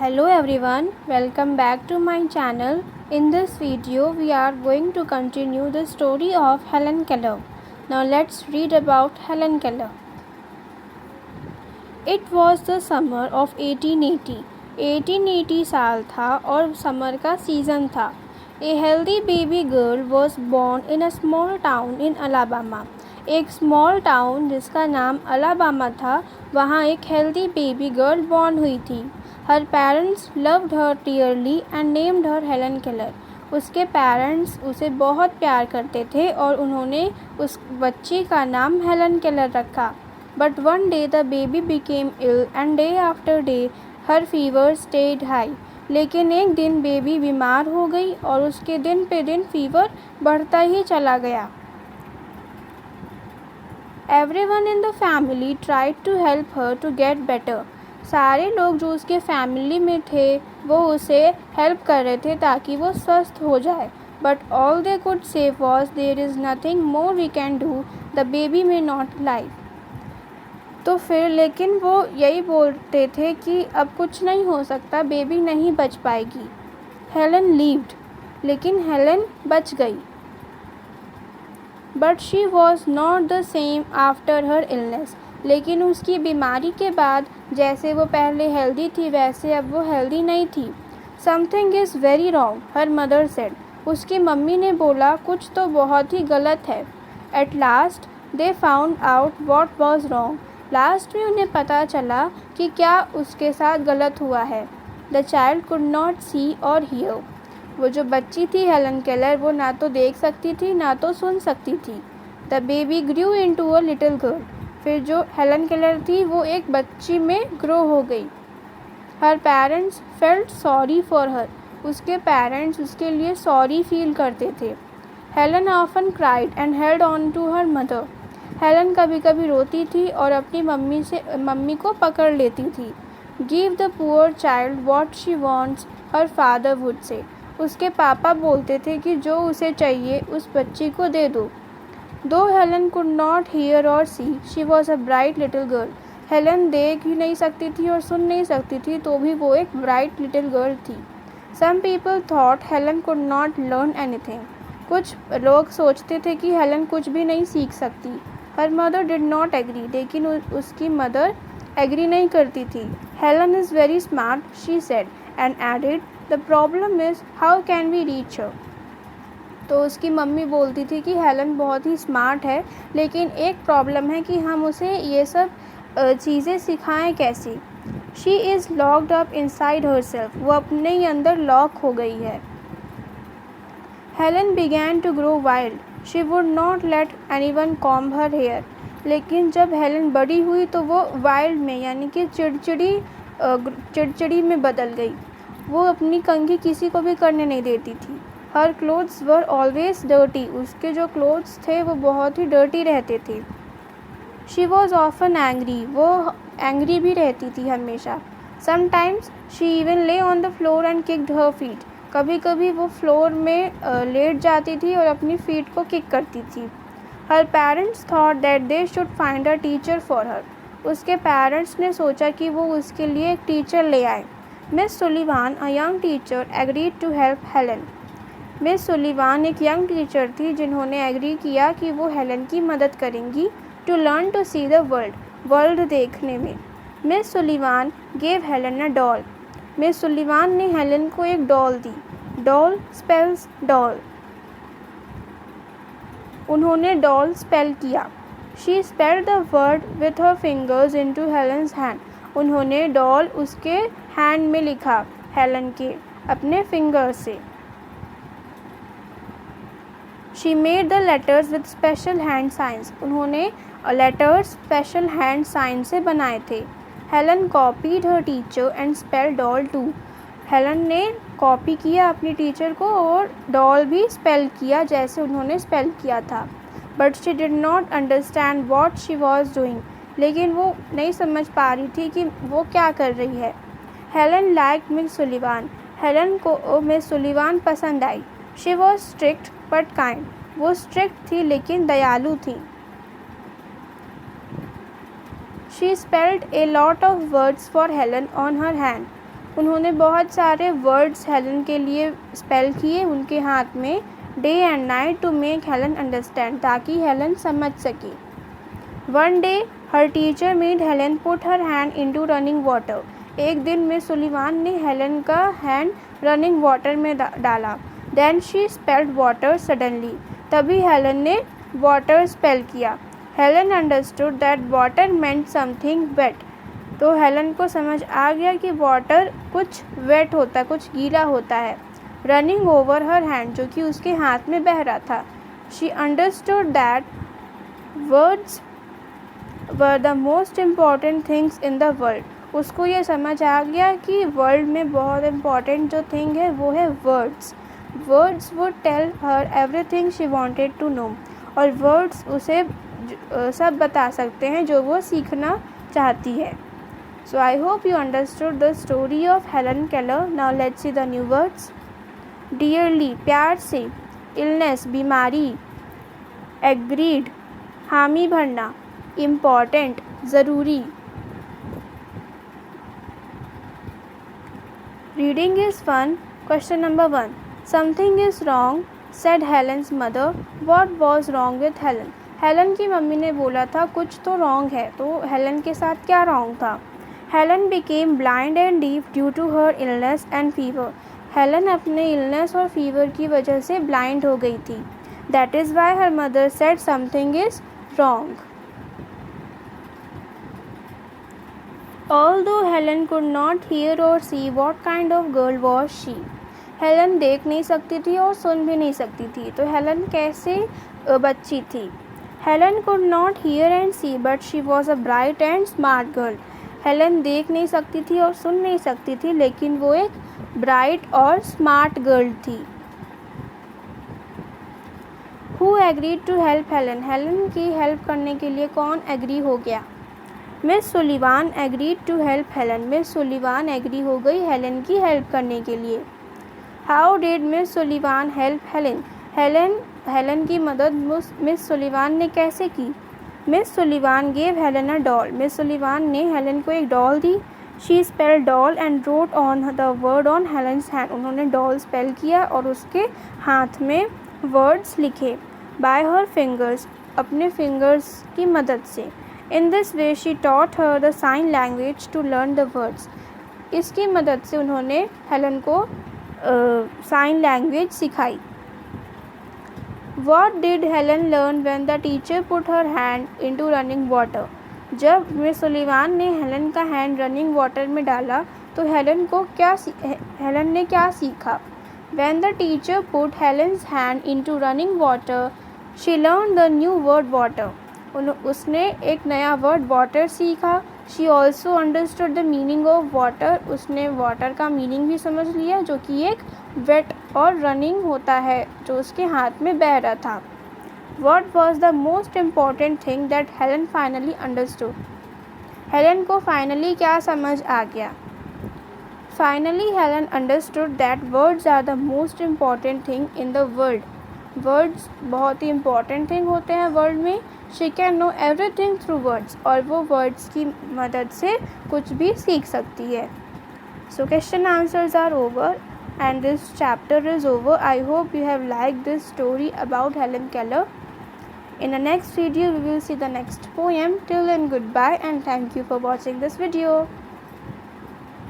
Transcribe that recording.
Hello everyone, welcome back to my channel. In this video, we are going to continue the story of Helen Keller. Now let's read about Helen Keller. It was the summer of 1880. 1880 साल था और summer का season था. A healthy baby girl was born in a small town in Alabama. एक small town जिसका नाम Alabama था, वहाँ एक हेल्दी बेबी गर्ल बॉर्न हुई थी. Her parents loved her dearly and named her Helen Keller. उसके पेरेंट्स उसे बहुत प्यार करते थे और उन्होंने उस बच्ची का नाम हेलन केलर रखा. But one day the baby became ill and day after day her fever stayed high. लेकिन एक दिन बेबी बीमार हो गई और उसके दिन पे दिन फीवर बढ़ता ही चला गया. Everyone in the family tried to help her to get better. सारे लोग जो उसके फैमिली में थे वो उसे हेल्प कर रहे थे ताकि वो स्वस्थ हो जाए. But all they could say was there is nothing more we can do. The baby may not live. तो फिर लेकिन वो यही बोलते थे कि अब कुछ नहीं हो सकता, बेबी नहीं बच पाएगी. हेलन lived, लेकिन हेलन बच गई. But she was not the same after her illness. लेकिन उसकी बीमारी के बाद जैसे वो पहले हेल्दी थी वैसे अब वो हेल्दी नहीं थी. Something is very wrong, her mother said. उसकी मम्मी ने बोला कुछ तो बहुत ही गलत है. At last they found out what was wrong. Last में उन्हें पता चला कि क्या उसके साथ गलत हुआ है. द चाइल्ड कुड नॉट सी और हियर. वो जो बच्ची थी हेलन केलर वो ना तो देख सकती थी ना तो सुन सकती थी. The baby grew into a little girl. फिर जो हेलन केलर थी वो एक बच्ची में ग्रो हो गई. Her parents felt sorry for her. उसके पेरेंट्स उसके लिए सॉरी फील करते थे. Helen often cried and held on to her mother. Helen कभी कभी रोती थी और अपनी मम्मी को पकड़ लेती थी. Give the poor child what she wants, her father would say. उसके पापा बोलते थे कि जो उसे चाहिए उस बच्ची को दे दो. दो हेलन कुड नॉट हियर और see, she was a bright little girl. Helen देख ही नहीं सकती थी और सुन नहीं सकती थी तो भी वो एक ब्राइट लिटिल गर्ल थी. Some people thought Helen could not learn anything. कुछ लोग सोचते थे कि हेलन कुछ भी नहीं सीख सकती. Her mother did not agree, लेकिन उसकी मदर एग्री नहीं करती थी. Helen is very smart, she said and added the problem is how can we reach her. तो उसकी मम्मी बोलती थी कि हेलन बहुत ही स्मार्ट है, लेकिन एक प्रॉब्लम है कि हम उसे ये सब चीज़ें सिखाएं कैसे. She is locked up inside herself. वो अपने ही अंदर लॉक हो गई है. Helen began to grow wild. She would not let anyone comb her hair. लेकिन जब हेलन बड़ी हुई तो वो वाइल्ड में यानी कि चिड़चिड़ी में बदल गई. वो अपनी कंघी किसी को भी करने नहीं देती थी. हर क्लोथ्स वर ऑलवेज डर्टी. उसके जो क्लोथ्स थे वो बहुत ही डर्टी रहते थे. She was often angry. वो एंग्री भी रहती थी हमेशा. समटाइम्स शी इवन ले on the floor and kicked her feet. कभी कभी वो फ्लोर में लेट जाती थी और अपनी फीट को किक करती थी. Her parents thought that they should find a teacher for her. उसके पेरेंट्स ने सोचा कि वो उसके लिए एक टीचर ले आए. Miss Sullivan, a young teacher, agreed to help Helen. Miss Sullivan एक यंग टीचर थी जिन्होंने एग्री किया कि वो हेलन की मदद करेंगी. To learn to see the world देखने में. Miss Sullivan gave Helen a doll. Miss Sullivan ने हेलन को एक डॉल दी. Doll spells doll. उन्होंने डॉल स्पेल किया. She spelled the word with her fingers into Helen's hand. उन्होंने doll उसके हैंड में लिखा, हेलन के अपने फिंगर से. She made the letters with special hand science. उन्होंने लेटर्स स्पेशल हैंड साइन से बनाए थे. Helen copied her teacher and spell doll too. Helen ने कॉपी किया अपनी टीचर को और डॉल भी स्पेल किया जैसे उन्होंने स्पेल किया था. But she did not understand what she was doing. लेकिन वो नहीं समझ पा रही थी कि वो क्या कर रही है. Helen like Miss Sullivan. Helen को मिस सुलिवान पसंद आई. She was strict but kind. वो स्ट्रिक्ट थी लेकिन दयालु थी. She spelled a lot of words for Helen on her hand. उन्होंने बहुत सारे वर्ड्स हेलन के लिए स्पेल किए उनके हाथ में day and night to make Helen understand, ताकि हेलन समझ सके। One day her teacher made Helen put her hand into running water. एक दिन मिस सुलिवान ने हेलन का हैंड रनिंग वाटर में डाला। Then she spelled water suddenly. तभी हेलन ने वाटर स्पेल किया। Helen understood that water meant something wet. तो हेलन को समझ आ गया कि वाटर कुछ वेट होता है, कुछ गीला होता है। रनिंग ओवर हर हैंड, जो कि उसके हाथ में बह रहा था। She understood that words were the most important things in the world. उसको ये समझ आ गया कि वर्ल्ड में बहुत इम्पॉर्टेंट जो थिंग है वो है words. Words would tell her everything she wanted to know. और वर्ड्स उसे सब बता सकते हैं जो वो सीखना चाहती है। So I hope you understood the story of Helen Keller. Now let's see the new words. Dearly, प्यार से। इलनेस, बीमारी। एग्रीड, हामी भरना। इम्पॉर्टेंट, ज़रूरी। Reading is fun. Question number 1, something is wrong said Helen's mother. What was wrong with Helen. Helen की mummy ने बोला था कुछ तो रॉन्ग है, तो हेलन के साथ क्या रॉन्ग था। Helen became blind and deaf due to her illness and fever. Helen अपने इलनेस और फीवर की वजह से ब्लाइंड हो गई थी। That is why her mother said something is wrong. Although Helen could not hear or see what kind of girl was she. Helen देख नहीं सकती थी और सुन भी नहीं सकती थी, तो हेलन कैसे बच्ची थी। Helen could not hear and see but she was a bright and smart girl. Helen देख नहीं सकती थी और सुन नहीं सकती थी, लेकिन वो एक ब्राइट और स्मार्ट गर्ल थी। Who agreed to help Helen? Helen की हेल्प करने के लिए कौन एग्री हो गया। Miss Sullivan agreed to help Helen. Miss Sullivan agree हो गई हेलन की हेल्प करने के लिए। How did Miss Sullivan help Helen. Helen की मदद मिस सुलिवान ने कैसे की। Miss Sullivan gave Helen a doll. Miss Sullivan ने हेलन को एक डॉल दी। She spell doll and wrote on the word on Helen's hand. उन्होंने डॉल स्पेल किया और उसके हाथ में वर्ड्स लिखे। बाय हर फिंगर्स, अपने फिंगर्स की मदद से। In this way she taught her the sign language to learn the words. इसकी मदद से उन्होंने हेलन को साइन लैंग्वेज सिखाई। What did Helen learn when the teacher put her hand into running water? जब मिस सुलिवान ने Helen का hand running water में डाला तो हेलन ने क्या सीखा। When the teacher put Helen's hand into running water, she learned the new word water. उसने एक नया वर्ड वाटर सीखा। She also understood the meaning of water. उसने वाटर का मीनिंग भी समझ लिया, जो कि एक वेट और रनिंग होता है, जो उसके हाथ में बह रहा था। What was the most important thing that Helen finally understood. Helen को फाइनली क्या समझ आ गया। Finally Helen understood that words are the most important thing in the world. Words बहुत ही इम्पॉर्टेंट थिंग होते हैं वर्ल्ड में। She can know everything through words, और वो वर्ड्स की मदद से कुछ भी सीख सकती है। So question answers are over and this chapter is over. I hope you have liked this story about Helen Keller. In the next video, we will see the next poem. Till then, goodbye and thank you for watching this video.